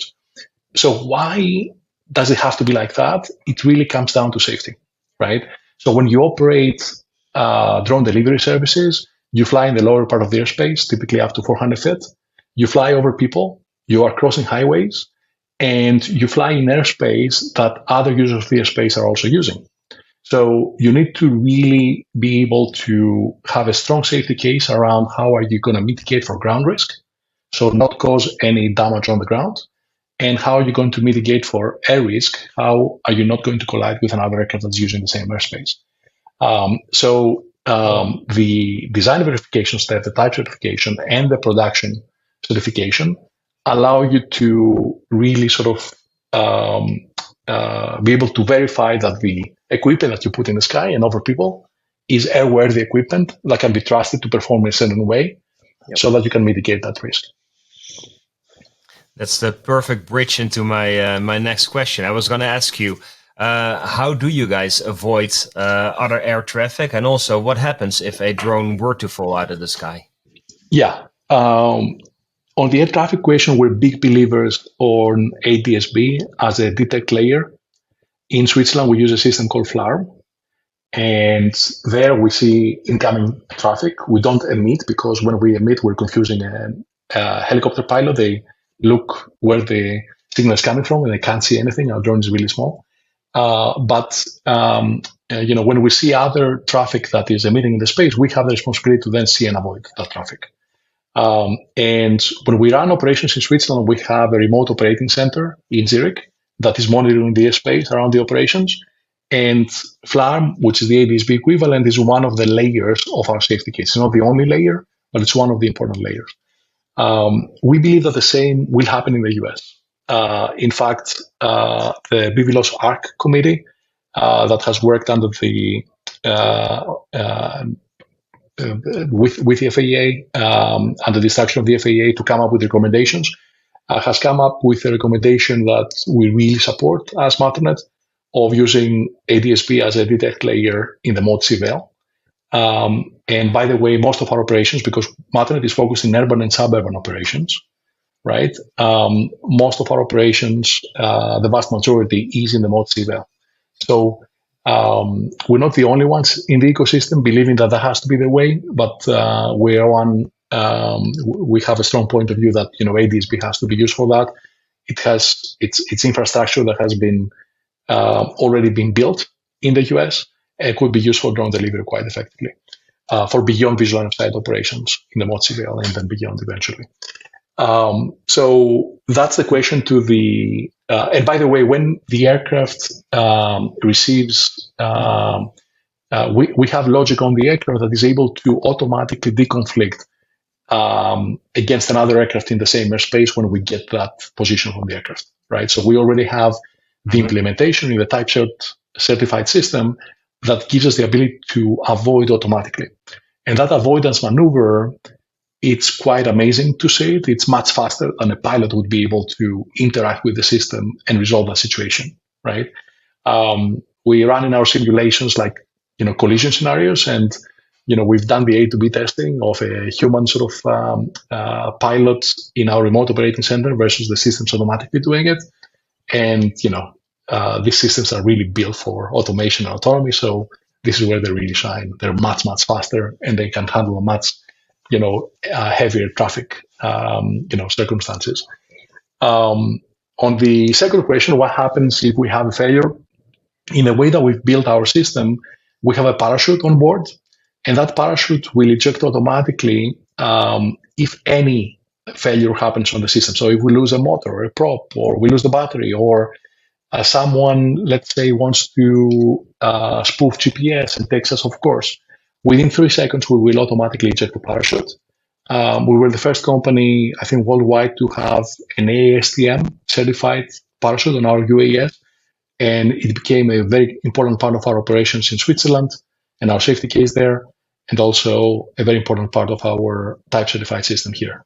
So why does it have to be like that? It really comes down to safety, right? So when you operate drone delivery services, you fly in the lower part of the airspace, typically up to 400 feet. You fly over people, you are crossing highways, and you fly in airspace that other users of the airspace are also using. So you need to really be able to have a strong safety case around how are you going to mitigate for ground risk, so not cause any damage on the ground, and how are you going to mitigate for air risk, how are you not going to collide with another aircraft that's using the same airspace. The design verification step, the type certification, and the production certification allow you to really sort of be able to verify that the equipment that you put in the sky and over people is airworthy equipment that can be trusted to perform in a certain way, so that you can mitigate that risk. That's the perfect bridge into my my next question. I was going to ask you, how do you guys avoid other air traffic, and also what happens if a drone were to fall out of the sky? Yeah. On the air traffic question, we're big believers on ADS-B as a detect layer. In Switzerland, we use a system called FLARM, and there we see incoming traffic. We don't emit, because when we emit, we're confusing a helicopter pilot. They look where the signal is coming from, and they can't see anything. Our drone is really small. But when we see other traffic that is emitting in the space, we have the responsibility to then see and avoid that traffic. And when we run operations in Switzerland, we have a remote operating center in Zurich that is monitoring the airspace around the operations. And FLARM, which is the ADS-B equivalent, is one of the layers of our safety case. It's not the only layer, but it's one of the important layers. We believe that the same will happen in the US. In fact, the BVLOS ARC committee that has worked under the with the FAA under the instruction of the FAA to come up with recommendations, has come up with a recommendation that we really support as Matternet, of using ADS-B as a detect layer in the mode CVL. And by the way, most of our operations, because Matternet is focused in urban and suburban operations, right? Most of our operations, the vast majority, is in the mode CVL. So we're not the only ones in the ecosystem believing that has to be the way, but we are one. We have a strong point of view that ADS-B has to be used for that. It has its infrastructure that has been already been built in the US. It could be used for drone delivery quite effectively for beyond visual line of sight operations in the mode CVL and then beyond eventually. So that's the question to the. And by the way, when the aircraft receives, we have logic on the aircraft that is able to automatically deconflict against another aircraft in the same airspace when we get that position from the aircraft, right? So we already have the implementation in the type certified system that gives us the ability to avoid automatically. And that avoidance maneuver, it's quite amazing to see it. It's much faster than a pilot would be able to interact with the system and resolve that situation, right? We run in our simulations like, collision scenarios, and, we've done the A to B testing of a human sort of pilot in our remote operating center versus the systems automatically doing it. And, these systems are really built for automation and autonomy. So this is where they really shine. They're much, much faster, and they can handle a much heavier traffic, circumstances. On the second question, what happens if we have a failure? In the way that we've built our system, we have a parachute on board, and that parachute will eject automatically if any failure happens on the system. So if we lose a motor or a prop, or we lose the battery, or someone, let's say, wants to spoof GPS and takes us off course, within 3 seconds, we will automatically eject the parachute. We were the first company, I think, worldwide to have an AASTM certified parachute on our UAS, and it became a very important part of our operations in Switzerland and our safety case there, and also a very important part of our type certified system here.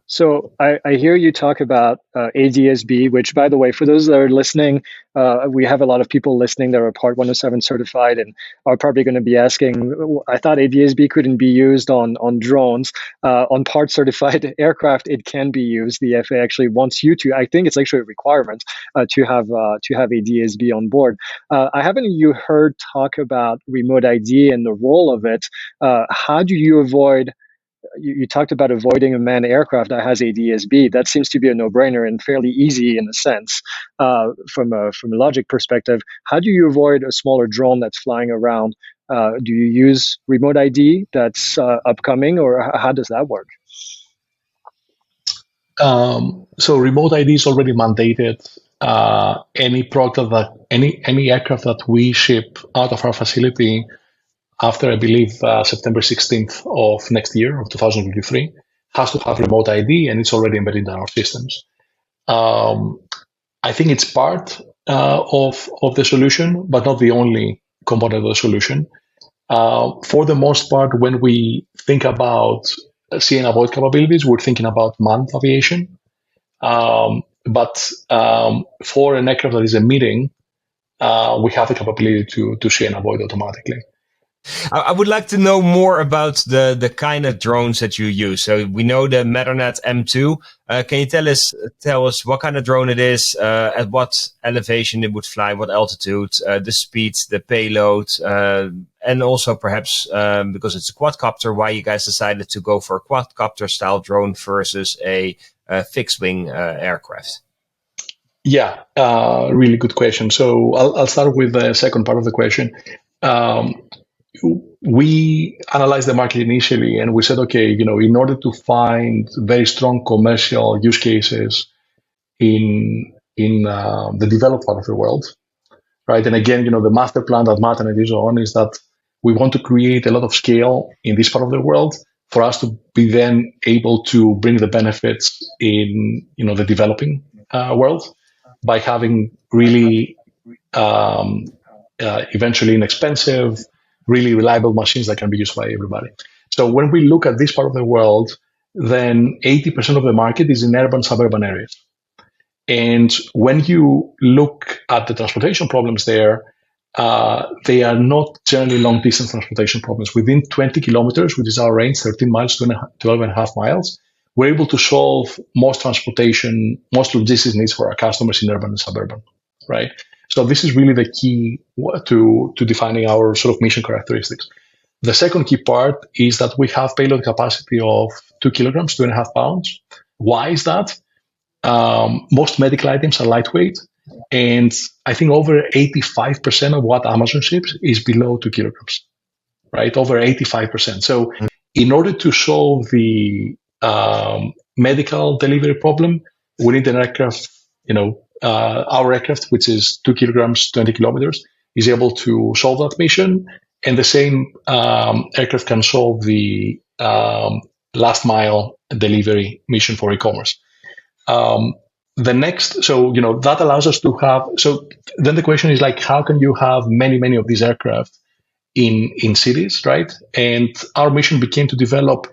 So I hear you talk about ADS-B, which, by the way, for those that are listening, we have a lot of people listening that are Part 107 certified and are probably going to be asking, I thought ADS-B couldn't be used on drones. On Part certified aircraft, it can be used. The FAA actually wants you to, I think it's actually a requirement to have ADS-B on board. I haven't you heard talk about remote ID and the role of it. How do you avoid you talked about avoiding a manned aircraft that has a DSB. That seems to be a no-brainer and fairly easy in a sense. From a logic perspective, how do you avoid a smaller drone that's flying around? Do you use remote ID that's upcoming, or how does that work? So remote ID is already mandated. Any product any aircraft that we ship out of our facility after, I believe, September 16th of next year, of 2023, has to have remote ID, and it's already embedded in our systems. I think it's part of the solution, but not the only component of the solution. For the most part, when we think about see and avoid capabilities, we're thinking about manned aviation. But for an aircraft that is emitting, we have the capability to see and avoid automatically. I would like to know more about the kind of drones that you use. So we know the Matternet M2. Can you tell us what kind of drone it is, at what elevation it would fly, what altitude, the speed, the payload, and also perhaps because it's a quadcopter, why you guys decided to go for a quadcopter style drone versus a fixed wing aircraft? Yeah, really good question. So I'll start with the second part of the question. We analyzed the market initially, and we said, okay, in order to find very strong commercial use cases in the developed part of the world, right? And again, the master plan that Matternet is on is that we want to create a lot of scale in this part of the world for us to be then able to bring the benefits in the developing world by having really eventually inexpensive, really reliable machines that can be used by everybody. So when we look at this part of the world, then 80% of the market is in urban, suburban areas. And when you look at the transportation problems there, they are not generally long-distance transportation problems. Within 20 kilometers, which is our range, 13 miles to 12 and a half miles, we're able to solve most transportation, most logistics needs for our customers in urban and suburban, right? So this is really the key to defining our sort of mission characteristics. The second key part is that we have payload capacity of 2 kilograms, 2.5 pounds. Why is that? Most medical items are lightweight, and I think over 85% of what Amazon ships is below 2 kilograms, right? Over 85%. So in order to solve the medical delivery problem, we need an aircraft, our aircraft, which is 2 kilograms, 20 kilometers, is able to solve that mission. And the same aircraft can solve the last mile delivery mission for e-commerce. That allows us to have, so then the question is like, how can you have many of these aircraft in cities, right? And our mission became to develop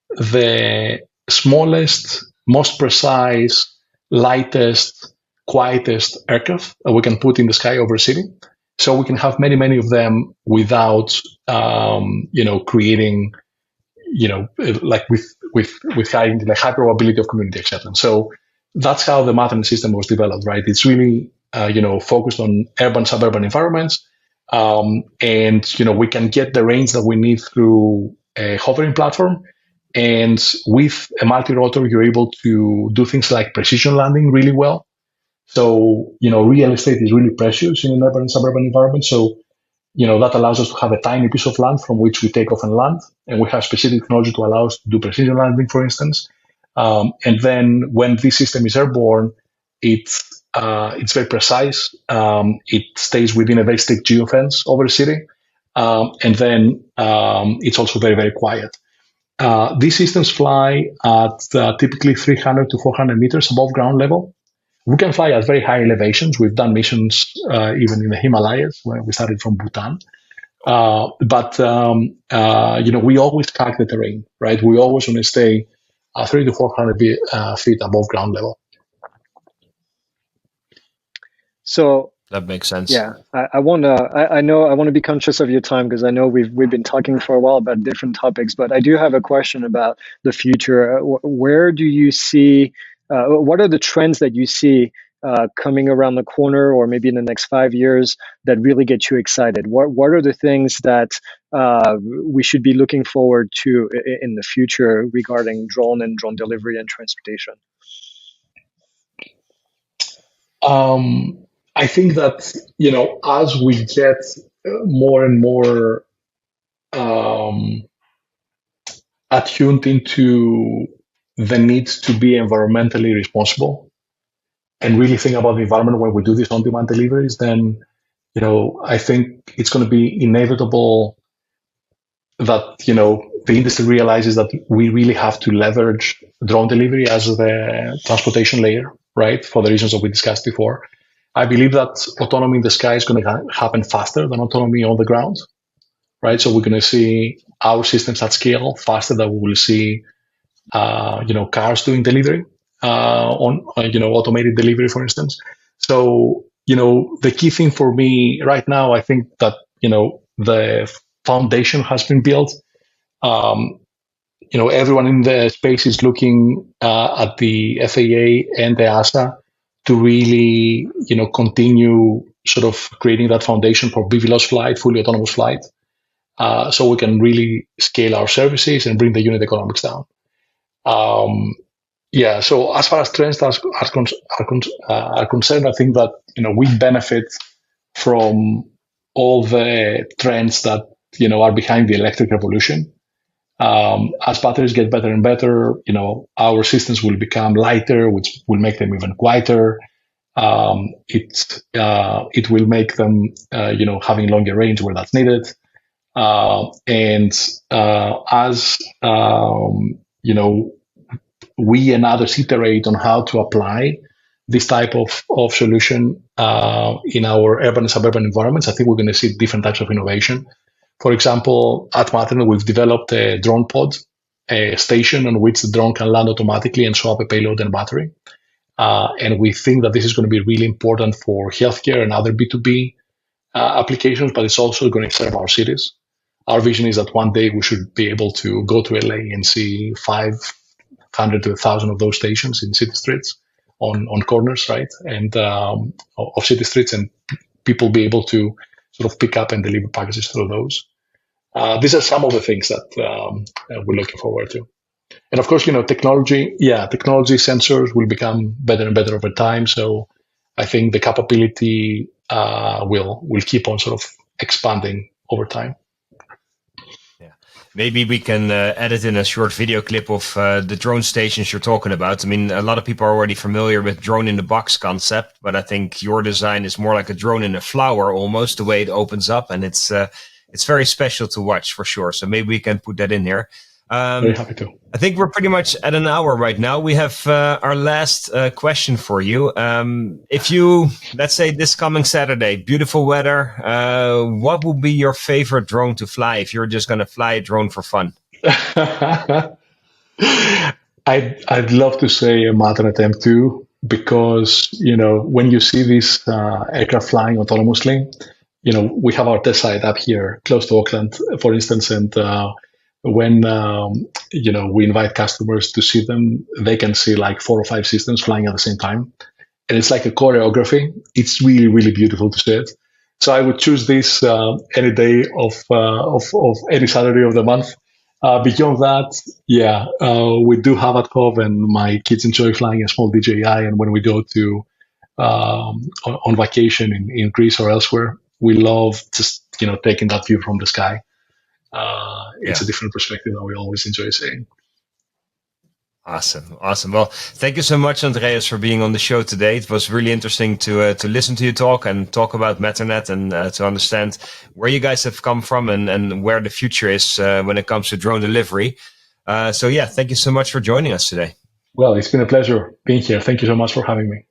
the smallest, most precise, lightest, quietest aircraft that we can put in the sky over a city. So we can have many of them without, creating, like with high probability of community acceptance. So that's how the Matternet system was developed, right? It's really, focused on urban, suburban environments. And we can get the range that we need through a hovering platform. And with a multi-rotor, you're able to do things like precision landing really well. So, real estate is really precious in an urban and suburban environment. So, that allows us to have a tiny piece of land from which we take off and land. And we have specific technology to allow us to do precision landing, for instance. And then when this system is airborne, it's very precise. It stays within a very strict geofence over a city. And then it's also very, very quiet. These systems fly at typically 300 to 400 meters above ground level. We can fly at very high elevations. We've done missions even in the Himalayas, where we started from Bhutan. But we always track the terrain, right? We always want to stay 300 to 400 feet above ground level. So that makes sense. Yeah, I want to be conscious of your time because I know we've been talking for a while about different topics, but I do have a question about the future. Where do you see? What are the trends that you see coming around the corner, or maybe in the next 5 years, that really get you excited? What are the things that we should be looking forward to in the future regarding drone and drone delivery and transportation? I think that, as we get more and more attuned into the need to be environmentally responsible and really think about the environment when we do these on-demand deliveries, then, I think it's going to be inevitable that, the industry realizes that we really have to leverage drone delivery as the transportation layer, right? For the reasons that we discussed before. I believe that autonomy in the sky is going to happen faster than autonomy on the ground, right? So we're going to see our systems at scale faster than we will see, cars doing delivery, automated delivery, for instance. So, the key thing for me right now, I think that, the foundation has been built. Everyone in the space is looking at the FAA and the EASA to really, continue sort of creating that foundation for BVLOS flight, fully autonomous flight, so we can really scale our services and bring the unit economics down. So as far as trends are concerned, I think that, we benefit from all the trends that, are behind the electric revolution. As batteries get better and better, our systems will become lighter, which will make them even quieter. It will make them, having longer range where that's needed. As we and others iterate on how to apply this type of solution in our urban and suburban environments, I think we're going to see different types of innovation. For example, at Matternet, we've developed a drone pod, a station on which the drone can land automatically and swap a payload and battery. And we think that this is going to be really important for healthcare and other B2B applications, but it's also going to serve our cities. Our vision is that one day we should be able to go to LA and see 500 to 1,000 of those stations in city streets on corners, right? And of city streets, and people be able to sort of pick up and deliver packages through those. These are some of the things that we're looking forward to. And of course, technology sensors will become better and better over time. So I think the capability will keep on sort of expanding over time. Maybe we can edit in a short video clip of the drone stations you're talking about. I mean, a lot of people are already familiar with drone in the box concept, but I think your design is more like a drone in a flower almost, the way it opens up, and it's very special to watch for sure. So maybe we can put that in here. Very happy to. I think we're pretty much at an hour right now. We have our last question for you. If you, let's say this coming Saturday, beautiful weather, what would be your favorite drone to fly if you're just going to fly a drone for fun? I'd love to say a Matternet M2, because, when you see this aircraft flying autonomously, we have our test site up here close to Auckland, for instance, and when we invite customers to see them, they can see like 4 or 5 systems flying at the same time, and it's like a choreography. It's really, really beautiful to see it. So I would choose this any day of any Saturday of the month. Beyond that, we do have at home, and my kids enjoy flying a small DJI. And when we go to on vacation in Greece or elsewhere, we love just taking that view from the sky. It's a different perspective that we always enjoy seeing. Awesome. Well, thank you so much, Andreas, for being on the show today. It was really interesting to listen to you talk about Matternet, and to understand where you guys have come from and where the future is when it comes to drone delivery. Thank you so much for joining us today. Well, it's been a pleasure being here. Thank you so much for having me.